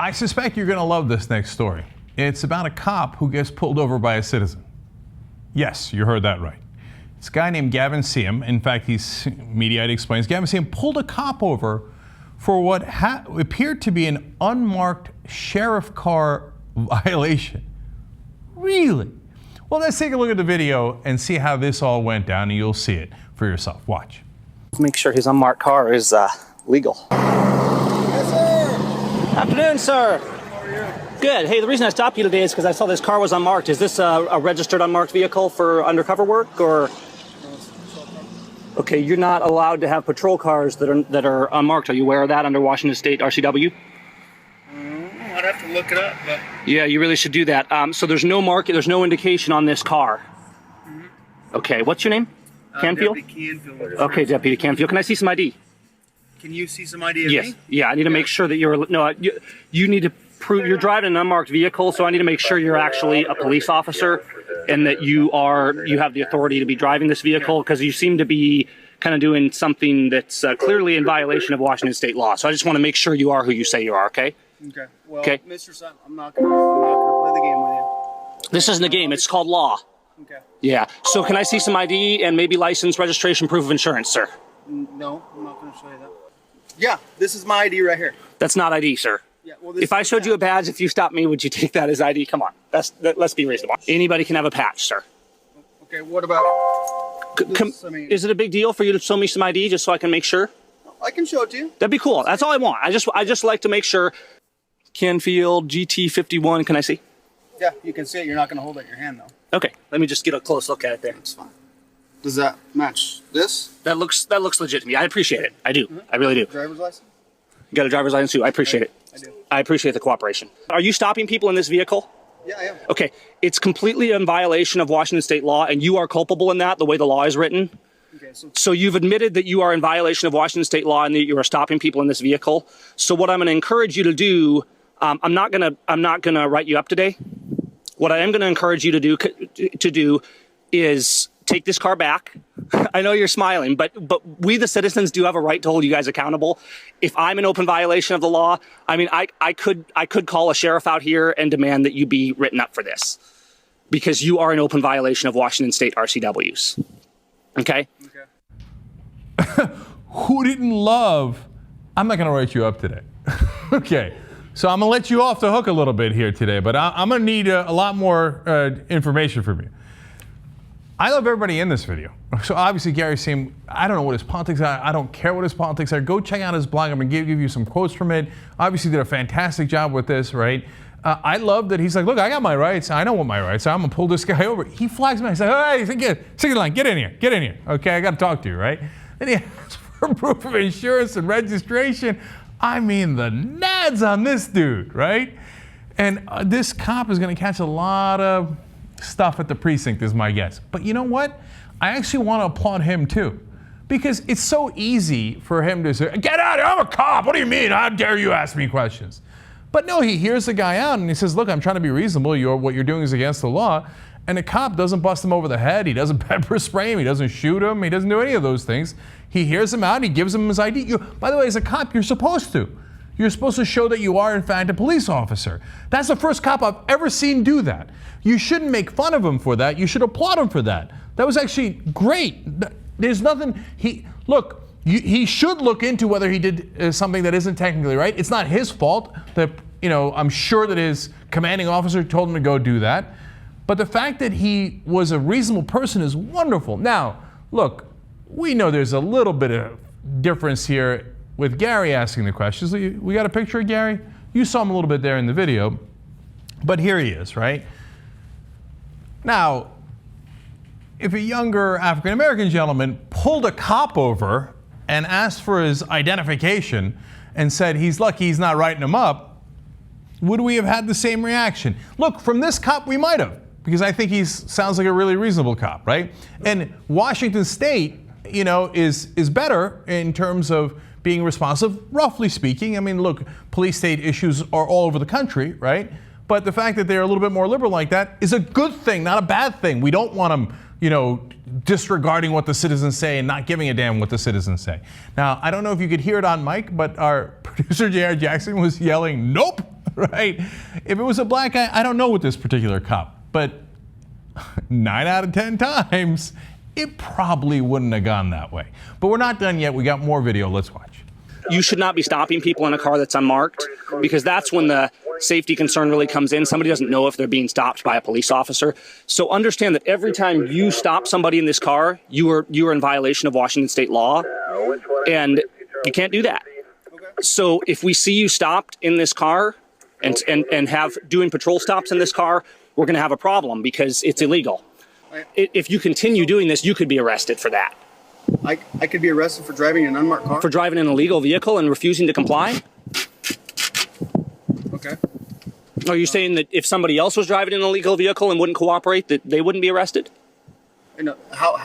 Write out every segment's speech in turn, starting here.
I suspect you're going to love this next story. It's about a cop who gets pulled over by a citizen. Yes, you heard that right. It's a guy named Gavin Seam. In fact, Mediaite explains, Gavin Seam pulled a cop over for what appeared to be an unmarked sheriff car violation. Really? Well, let's take a look at the video and see how this all went down, and you'll see it for yourself. Watch. Make sure his unmarked car is legal. Yes, sir. Afternoon, sir. How are you? Good. Hey, the reason I stopped you today is because I saw this car was unmarked. Is this a registered unmarked vehicle for undercover work, or? Okay, you're not allowed to have patrol cars that are unmarked. Are you aware of that under Washington State RCW? I'd have to look it up, but Yeah, you really should do that. So there's no market, there's no indication on this car. Okay, what's your name? Canfield? Deputy Canfield. Okay, Deputy Canfield. Can I see some ID? Can you see some ID of Yes. me? Yeah, I need to make sure that you need to prove you're driving an unmarked vehicle, so I need to make sure you're actually a police officer and that you have the authority to be driving this vehicle, because you seem to be kind of doing something that's clearly in violation of Washington state law. So I just want to make sure you are who you say you are, okay? Okay. Well, Okay. Mr. Sun, I'm not gonna play the game with you. This isn't a game, it's called law. Okay. Yeah. So can I see some ID and maybe license, registration, proof of insurance, sir? No, I'm not gonna show you that. Yeah, this is my ID right here. That's not ID, sir. Yeah. Well, this If I showed you a badge, if you stopped me, would you take that as ID? Come on, let's be reasonable. Anybody can have a patch, sir. Okay. What about? This, I mean, Is it a big deal for you to show me some ID just so I can make sure? I can show it to you. That'd be cool. That's all I want. I just like to make sure. Canfield GT51. Can I see? Yeah, you can see it. You're not gonna hold it in your hand though. Okay. Let me just get a close look at it there. It's fine. Does that match this? That looks legit to me. I appreciate it. I do. I really do. Driver's license? You got a driver's license too. I appreciate it. I do. I appreciate the cooperation. Are you stopping people in this vehicle? Yeah, I am. Okay. It's completely in violation of Washington state law, and you are culpable in that, the way the law is written. Okay, So you've admitted that you are in violation of Washington state law and that you are stopping people in this vehicle. So what I'm going to encourage you to do, I'm not going to write you up today. What I am going to encourage you to do is take this car back. I know you're smiling, but we the citizens do have a right to hold you guys accountable. If I'm in open violation of the law, I mean, I could call a sheriff out here and demand that you be written up for this, because you are in open violation of Washington state RCWs. Okay? Who didn't love? I'm not going to write you up today. Okay. So I'm going to let you off the hook a little bit here today, but I'm going to need a lot more information from you. I love everybody in this video. So obviously Gary Seam, I don't know what his politics are. I don't care what his politics are. Go check out his blog. I'm going to give you some quotes from it. Obviously did a fantastic job with this, right? I love that he's like, look, I got my rights. I know what my rights are. I'm going to pull this guy over. He flags me. He's like, hey, second line, get in here. Okay, I got to talk to you, right? Then he asks for proof of insurance and registration. I mean, the nads on this dude, right? And this cop is going to catch a lot of stuff at the precinct, is my guess. But you know what? I actually want to applaud him too, because it's so easy for him to say, get out of here, I'm a cop. What do you mean? How dare you ask me questions? But no, he hears the guy out and he says, look, I'm trying to be reasonable. What you're doing is against the law. And the cop doesn't bust him over the head. He doesn't pepper spray him. He doesn't shoot him. He doesn't do any of those things. He hears him out. He gives him his ID. By the way, as a cop, you're supposed to. You're supposed to show that you are, in fact, a police officer. That's the first cop I've ever seen do that. You shouldn't make fun of him for that. You should applaud him for that. That was actually great. There's nothing. He should look into whether he did something that isn't technically right. It's not his fault. I'm sure that his commanding officer told him to go do that. But the fact that he was a reasonable person is wonderful. Now, look, we know there's a little bit of difference here with Gary asking the questions. We got a picture of Gary? You saw him a little bit there in the video, but here he is, right? Now, if a younger African-American gentleman pulled a cop over and asked for his identification and said he's lucky he's not writing him up, would we have had the same reaction? Look, from this cop, we might have, because I think he sounds like a really reasonable cop, right? And Washington State, is better in terms of being responsive, roughly speaking. I mean, look, police state issues are all over the country, right? But the fact that they're a little bit more liberal like that is a good thing, not a bad thing. We don't want them, disregarding what the citizens say and not giving a damn what the citizens say. Now, I don't know if you could hear it on mic, but our producer, J.R. Jackson, was yelling, nope, right? If it was a black guy, I don't know with this particular cop, but 9 out of 10 times, it probably wouldn't have gone that way. But we're not done yet. We got more video. Let's watch. You should not be stopping people in a car that's unmarked, because that's when the safety concern really comes in. Somebody doesn't know if they're being stopped by a police officer. So understand that every time you stop somebody in this car, you are in violation of Washington state law, and you can't do that. So if we see you stopped in this car and have doing patrol stops in this car, we're going to have a problem because it's illegal. If you continue doing this, you could be arrested for that. I could be arrested for driving an unmarked car? For driving an illegal vehicle and refusing to comply? Okay. Are you saying that if somebody else was driving an illegal vehicle and wouldn't cooperate, that they wouldn't be arrested? And how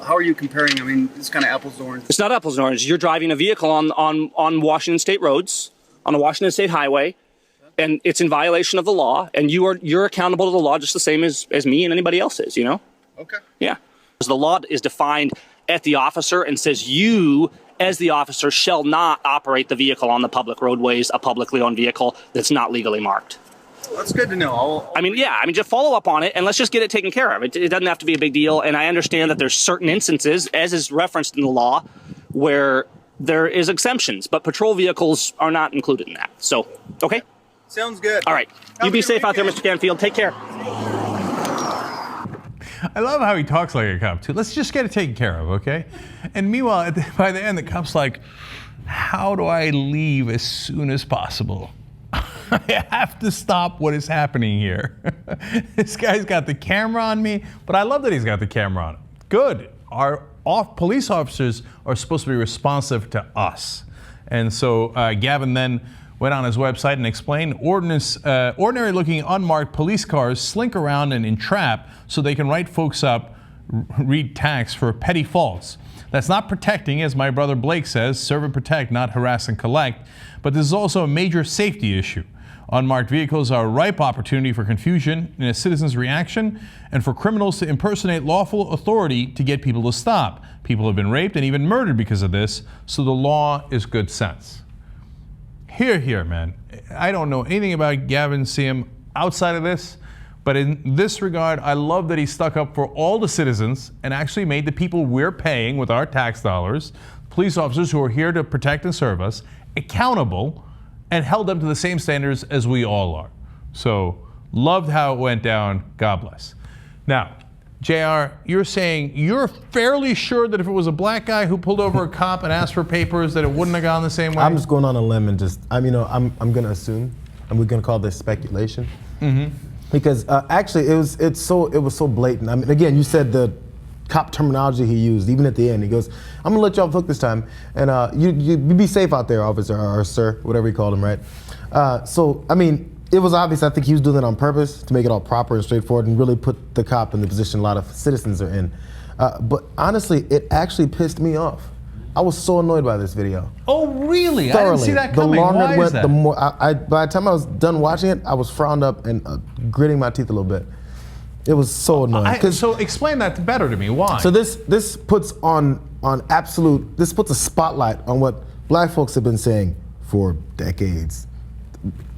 are you comparing? I mean, it's kind of apples to oranges. It's not apples and oranges. You're driving a vehicle on Washington state roads, on a Washington state highway, and it's in violation of the law, and you're accountable to the law just the same as me and anybody else is, you know? Okay. Yeah. The law is defined at the officer and says you, as the officer, shall not operate the vehicle on the public roadways, a publicly owned vehicle that's not legally marked. That's good to know. Just follow up on it and let's just get it taken care of. It doesn't have to be a big deal. And I understand that there's certain instances, as is referenced in the law, where there is exemptions, but patrol vehicles are not included in that. So, okay? Sounds good. All right. You be safe out there, Mr. Canfield. Take care. I love how he talks like a cop, too. Let's just get it taken care of, okay? And meanwhile, by the end, the cop's like, how do I leave as soon as possible? I have to stop what is happening here. This guy's got the camera on me, but I love that he's got the camera on him. Good. Our police officers are supposed to be responsive to us. And so Gavin then went on his website and explained ordinary-looking unmarked police cars slink around and entrap so they can write folks up, read tax for petty faults. That's not protecting, as my brother Blake says, serve and protect, not harass and collect. But this is also a major safety issue. Unmarked vehicles are a ripe opportunity for confusion in a citizen's reaction and for criminals to impersonate lawful authority to get people to stop. People have been raped and even murdered because of this, so the law is good sense. Here, man. I don't know anything about Gavin Seam outside of this, but in this regard, I love that he stuck up for all the citizens and actually made the people we're paying with our tax dollars, police officers who are here to protect and serve us, accountable and held them to the same standards as we all are. So, loved how it went down. God bless. Now, JR, you're saying you're fairly sure that if it was a black guy who pulled over a cop and asked for papers, that it wouldn't have gone the same way? I'm just going on a limb and I'm going to assume, and we're going to call this speculation, because actually it was so blatant. I mean, again, you said the cop terminology he used, even at the end. He goes, "I'm gonna let you off the hook this time, and you be safe out there, officer or sir, whatever he called him, right?" So I mean, it was obvious. I think he was doing it on purpose to make it all proper and straightforward and really put the cop in the position a lot of citizens are in. But honestly, it actually pissed me off. I was so annoyed by this video. Oh, really? Thoroughly. I didn't see that coming. The longer Why it went, is that? the more. By the time I was done watching it, I was frowned up and gritting my teeth a little bit. It was so annoying. So explain that better to me. Why? So this puts this puts a spotlight on what black folks have been saying for decades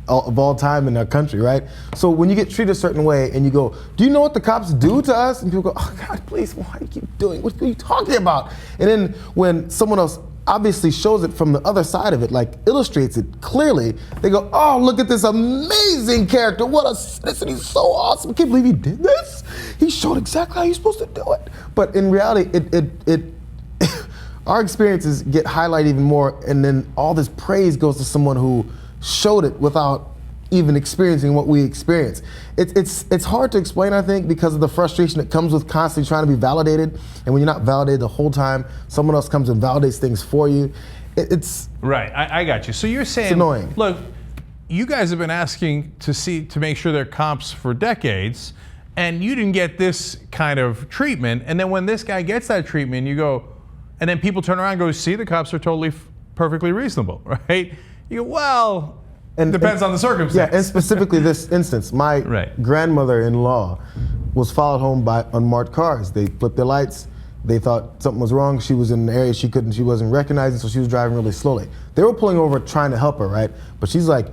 of all time in our country, right? So when you get treated a certain way and you go, "Do you know what the cops do to us?" And people go, "Oh God, please, why do you keep doing? What are you talking about?" And then when someone else obviously shows it from the other side of it, like illustrates it clearly, they go, "Oh, look at this amazing character. What a citizen. He's so awesome. I can't believe he did this. He showed exactly how you're supposed to do it." But in reality, our experiences get highlighted even more, and then all this praise goes to someone who showed it without even experiencing what we experience. It's hard to explain, I think, because of the frustration that comes with constantly trying to be validated, and when you're not validated the whole time, someone else comes and validates things for you. It's right. I got you. So you're saying, it's annoying. Look, you guys have been asking to make sure they're cops for decades, and you didn't get this kind of treatment. And then when this guy gets that treatment, you go, and then people turn around and go, "See, the cops are totally perfectly reasonable," right? You go, well, it depends on the circumstance. Yeah, and specifically this instance, my grandmother-in-law was followed home by unmarked cars. They flipped their lights. They thought something was wrong. She was in an area she wasn't recognizing, so she was driving really slowly. They were pulling over trying to help her, right? But she's like,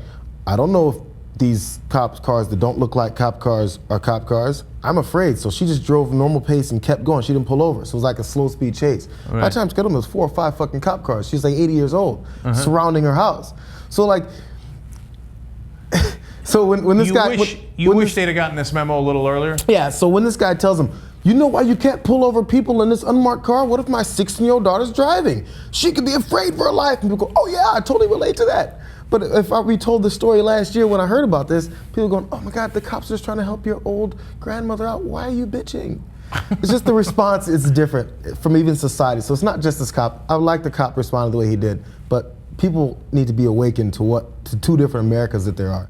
"I don't know if these cop cars that don't look like cop cars are cop cars, I'm afraid. So she just drove normal pace and kept going. She didn't pull over. So it was like a slow speed chase. Right. By the time she got home, there was 4 or 5 fucking cop cars. She's like 80 years old, surrounding her house. So like, so when this guy, you wish they'd have gotten this memo a little earlier? yeah, so when this guy tells him, you know why you can't pull over people in this unmarked car? What if my 16-year-old daughter's driving? She could be afraid for her life. And people go, oh yeah, I totally relate to that. But if I retold the story last year when I heard about this, people going, oh my God, the cops are just trying to help your old grandmother out. Why are you bitching? It's just the response is different from even society. So it's not just this cop. I would like the cop responded the way he did, but people need to be awakened to 2 different Americas that there are.